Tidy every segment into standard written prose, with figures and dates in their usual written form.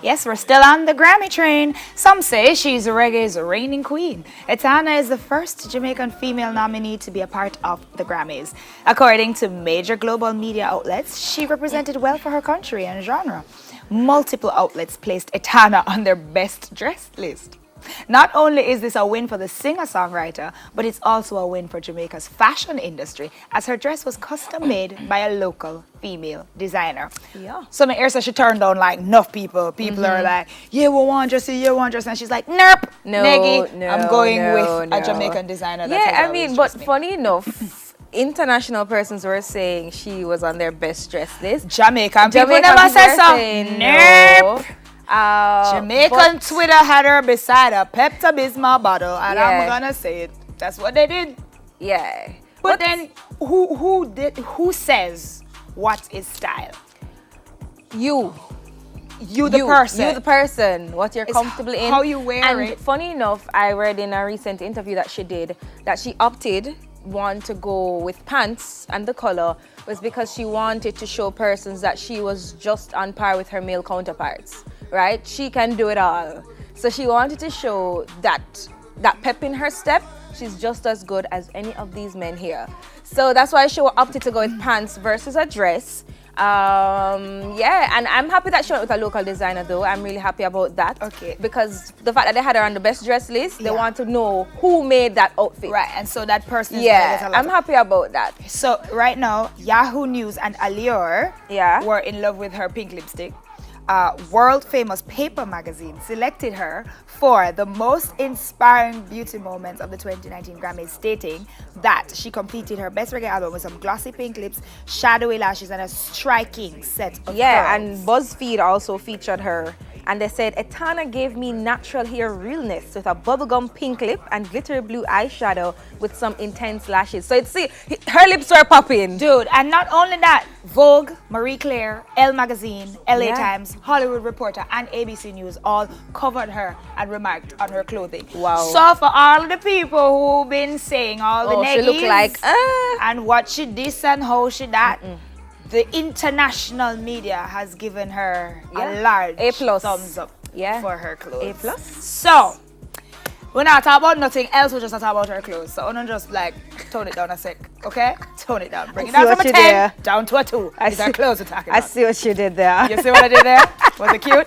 Yes, we're still on the Grammy train. Some say she's reggae's reigning queen. Etana is the first Jamaican female nominee to be a part of the Grammys. According to major global media outlets, she represented well for her country and genre. Multiple outlets placed Etana on their best dressed list. Not only is this a win for the singer-songwriter, but it's also a win for Jamaica's fashion industry, as her dress was custom made by a local female designer. Yeah. So my ear says she turned down like enough people. People are like, yeah, we want dress, yeah, we want dress. And she's like, nope, Neggy, I'm going with a Jamaican designer. But funny enough, international persons were saying she was on their best dress list. Jamaican people never said so. Nope. Jamaican Twitter had her beside a Pepto-Bismol bottle, and I'm gonna say it. That's what they did. Yeah. But then, who says what is style? You the person. You the person. What you're comfortable in. How you wear it. And funny enough, I read in a recent interview that she did that she opted to go with pants, and the color was because she wanted to show persons that she was just on par with her male counterparts. Right? She can do it all. So she wanted to show that pep in her step. She's just as good as any of these men here. So that's why she opted to go with pants versus a dress. And I'm happy that she went with a local designer though. I'm really happy about that. Okay. Because the fact that they had her on the best dress list, they want to know who made that outfit. Right, and so that person is I'm happy about that. So right now, Yahoo News and Allure were in love with her pink lipstick. World famous Paper magazine selected her for the most inspiring beauty moments of the 2019 Grammys, stating that she completed her best reggae album with some glossy pink lips, shadowy lashes, and a striking set of curls. And BuzzFeed also featured her. And they said, Etana gave me natural hair realness with a bubblegum pink lip and glittery blue eyeshadow with some intense lashes. So her lips were popping. Dude, and not only that, Vogue, Marie Claire, Elle Magazine, LA Times, Hollywood Reporter, and ABC News all covered her and remarked on her clothing. Wow. So for all the people who've been saying all the negatives, she look like, and what she this and how she that, the international media has given her a large A+ thumbs up for her clothes. A+. So, we're not talking about nothing else, we're just talking about her clothes. So, I'm not just like, tone it down a sec, okay? Tone it down. Bring it down from a 10 down to a 2. These are clothes we're talking about. I see what you did there. You see what I did there? Was it cute?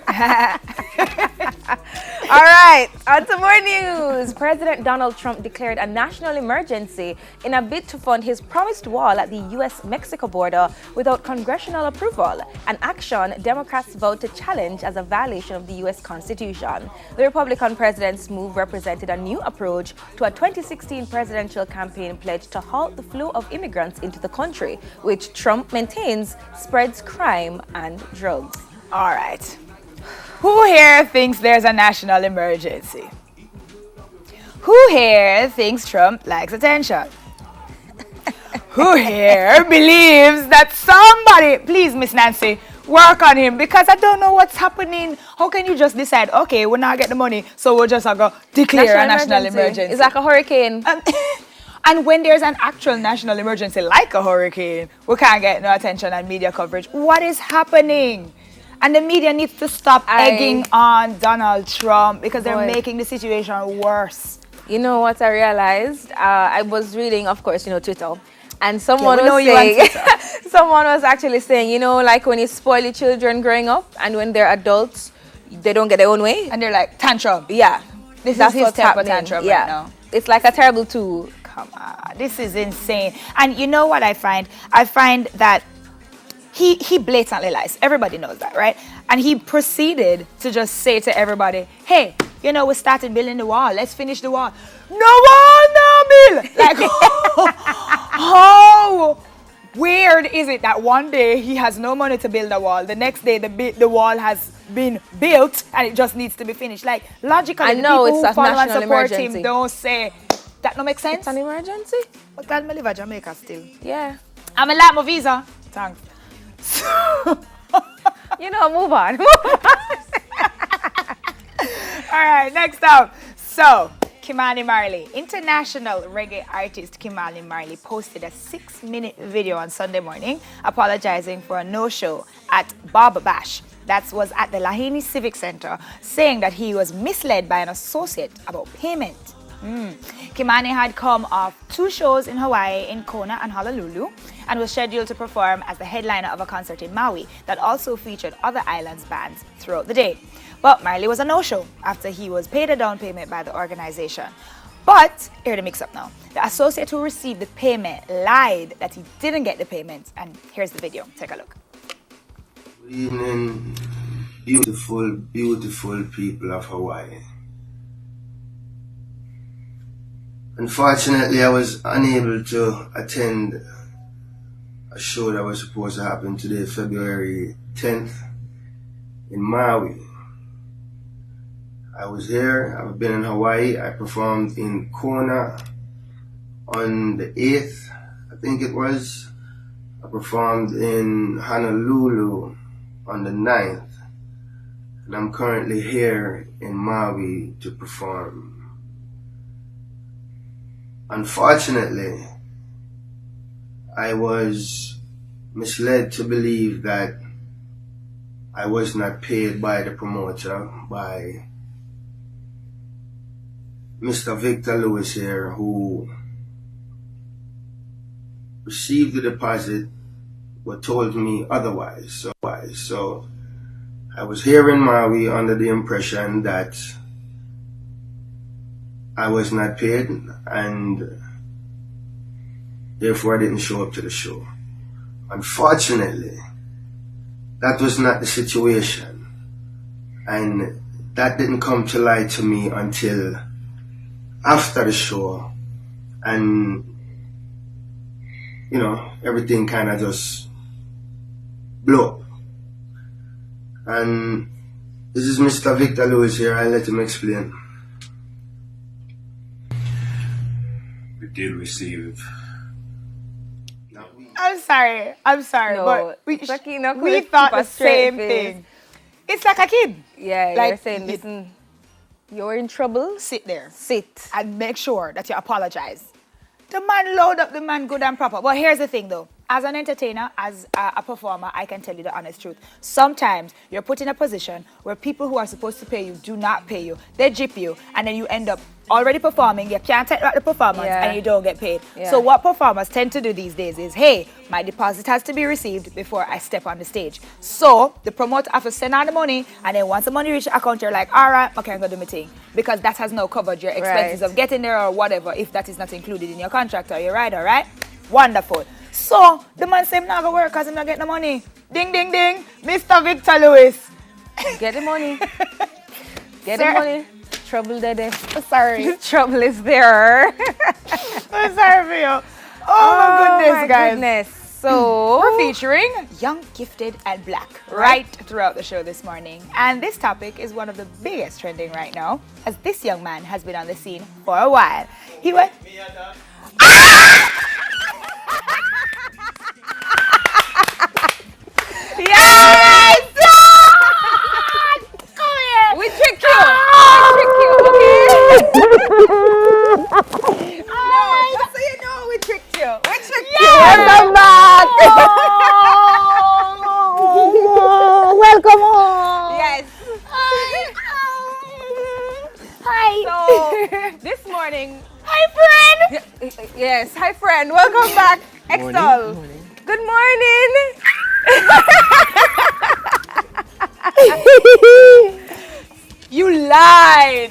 All right, on to more news. President Donald Trump declared a national emergency in a bid to fund his promised wall at the U.S.-Mexico border without congressional approval, an action Democrats vowed to challenge as a violation of the U.S. Constitution. The Republican president's move represented a new approach to a 2016 presidential campaign pledge to halt the flow of immigrants into the country, which Trump maintains spreads crime and drugs. All right. Who here thinks there's a national emergency? Who here thinks Trump likes attention? Who here believes that somebody, please, Miss Nancy, work on him, because I don't know what's happening. How can you just decide, okay, we're not getting the money, so we'll just go declare a national emergency? It's like a hurricane. And when there's an actual national emergency like a hurricane, we can't get no attention and media coverage. What is happening? And the media needs to stop egging on Donald Trump, because they're making the situation worse. You know what I realized? I was reading, of course, Twitter. And someone was saying, someone was actually saying, like when you spoil your children growing up and when they're adults, they don't get their own way. And they're like, tantrum. Yeah. That's his type of tantrum right now. It's like a terrible tool. Come on. This is insane. And you know what I find? I find that he blatantly lies. Everybody knows that, right? And he proceeded to just say to everybody, hey, we started building the wall. Let's finish the wall. No wall, no bill. Like, how weird is it that one day he has no money to build a wall, the next day the wall has been built and it just needs to be finished? Like, logically, I know the people it's who a follow and national support emergency. him don't say that. No make sense. It's an emergency. But glad I live in Jamaica still. Yeah. I'm a lot my visa. Thanks. Move on. All right, next up. So, Kimani Marley. International reggae artist Kimani Marley posted a 6-minute video on Sunday morning apologizing for a no-show at Bob Bash, that was at the Lahini Civic Center, saying that he was misled by an associate about payment. Kimani had come off 2 shows in Hawaii, in Kona and Honolulu, and was scheduled to perform as the headliner of a concert in Maui that also featured other islands bands throughout the day. But Marley was a no-show after he was paid a down payment by the organization. But, here the mix-up now. The associate who received the payment lied that he didn't get the payment, and here's the video. Take a look. Good evening, beautiful, beautiful people of Hawaii. Unfortunately, I was unable to attend a show that was supposed to happen today, February 10th, in Maui. I was here, I've been in Hawaii, I performed in Kona on the 8th, I think it was. I performed in Honolulu on the 9th, and I'm currently here in Maui to perform. Unfortunately, I was misled to believe that I was not paid by the promoter, by Mr. Victor Lewis here, who received the deposit but told me otherwise. So I was here in Maui under the impression that I was not paid, and therefore I didn't show up to the show. Unfortunately, that was not the situation, and that didn't come to light to me until after the show, and everything kind of just blew up. And this is Mr. Victor Lewis here. I'll let him explain. We did receive. I'm sorry, No, but we Sakina we could've thought keep the a straight same face. thing. It's like a kid. Yeah, Like, you're saying, listen, you're in trouble. Sit there. Sit. And make sure that you apologize. The man load up the man good and proper. But here's the thing though. As an entertainer, as a performer, I can tell you the honest truth. Sometimes you're put in a position where people who are supposed to pay you do not pay you. They jip you, and then you end up already performing. You can't take back the performance, Yeah. and you don't get paid. Yeah. So what performers tend to do these days is, hey, my deposit has to be received before I step on the stage. So the promoter has to send out the money, and then once the money reaches the account, you're like, all right, I can go do my thing. Because that has now covered your expenses Right. of getting there or whatever, if that is not included in your contract. Are you right? All right? Wonderful. So the man said, I'm not going to work because I'm not getting the money. Ding, ding, ding. Mr. Victor Lewis. Get the money. Get Sir. the money. Trouble there. Sorry. Trouble is there. I'm sorry for you. Oh my goodness, guys. Goodness. So We're featuring Young, Gifted, and Black right throughout the show this morning. And this topic is one of the biggest trending right now, as this young man has been on the scene for a while. He went... Yes! Come here! we tricked you. We tricked you, okay? No, just so you know, we tricked you. We tricked you. Welcome back! Welcome home! Yes. Hi! So this morning, Hi, friend! yes, hi friend, welcome back, Extol. Good morning. You lied!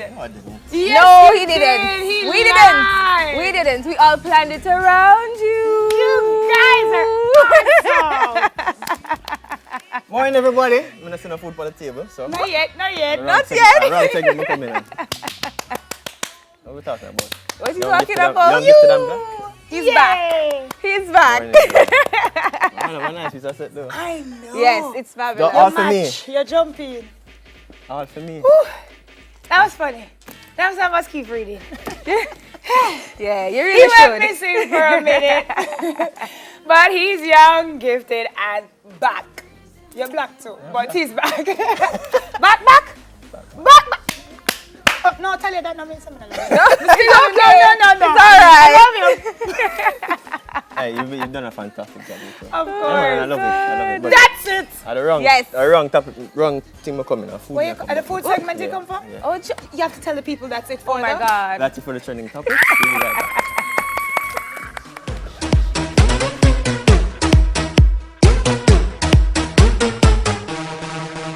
Yes, No, you he did. didn't. He We lied. didn't. We didn't. We all planned it around you. You guys are awesome! Morning, everybody. I'm gonna send food for the table, so. Not yet, not yet. Not yet. Around segment, me come in. What are we talking about? What are you Young talking gifted and- about? young gifted and black? He's back. He's back. Man, what nice piece I said though. I know. Yes, it's fabulous. All for me. You're jumping. All for me. That was funny. That was I must keep reading. Yeah, you He really went should. missing for a minute. But he's young, gifted, and back. You're black too, but he's back. back. Oh, no, tell you that no means something like that. No. It's all right. I love you. Hey, you've done a fantastic job. Too. Of I course. love it. I love it. But That's it? At the wrong, Yes. the wrong topic, wrong thing coming. Food. Where you, at the food segment you Yeah, come from? yeah. Oh, you have to tell the people that's it for Oh my them. God. That's it for the trending topic. We'll be right back.